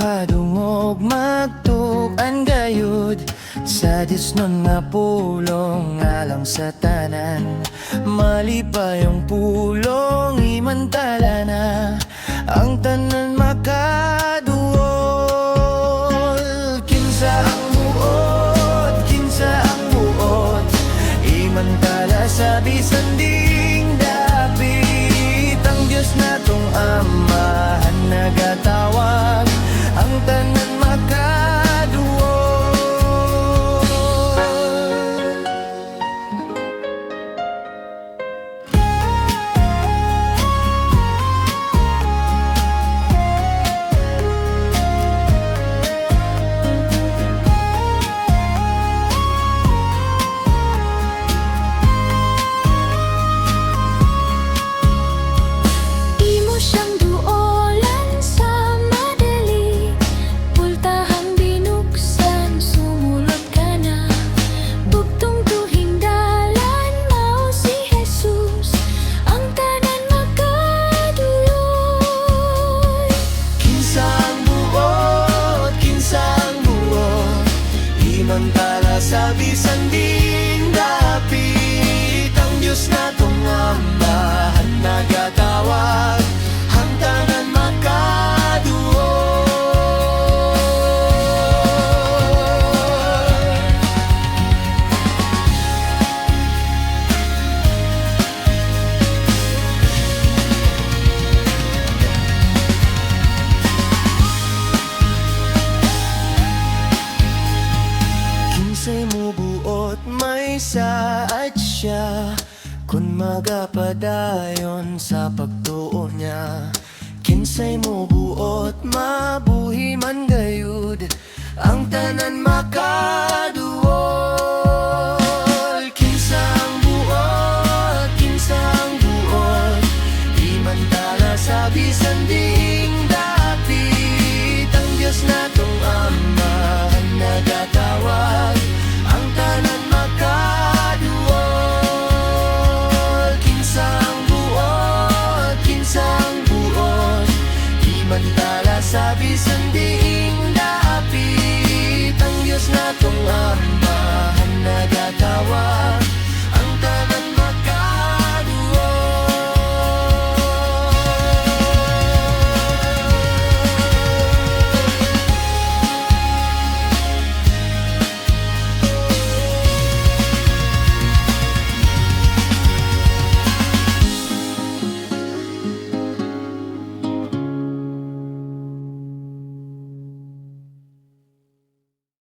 makadungog magtuan gayud sa disnon nga pulong alang sa tanan. Malipayong pulong imantala na ang tanan makaduol. Kinsa ang muot, kinsa ang muot, imantala sa bisan ding dapit. Ang Diyos natong Amahan nagatawag, ang tanan makaduol. Imo siyang duolan sa madali, pultahang binuksan, sumulot ka na. Bugtong tuhing dalan, mao si Jesus, ang tanan makaduloy. Kinsa ang buot, kinsa ang buot, imantala sa bisan ding dapit. Ang Diyos natong Amahan nagatawag, ang tanan makaduol. Kinsay mubuot may saad siya, kun magapadayon sa pagtuo niya. Kinsay mubuot mabuhi man gayud, ang tanan makaduol.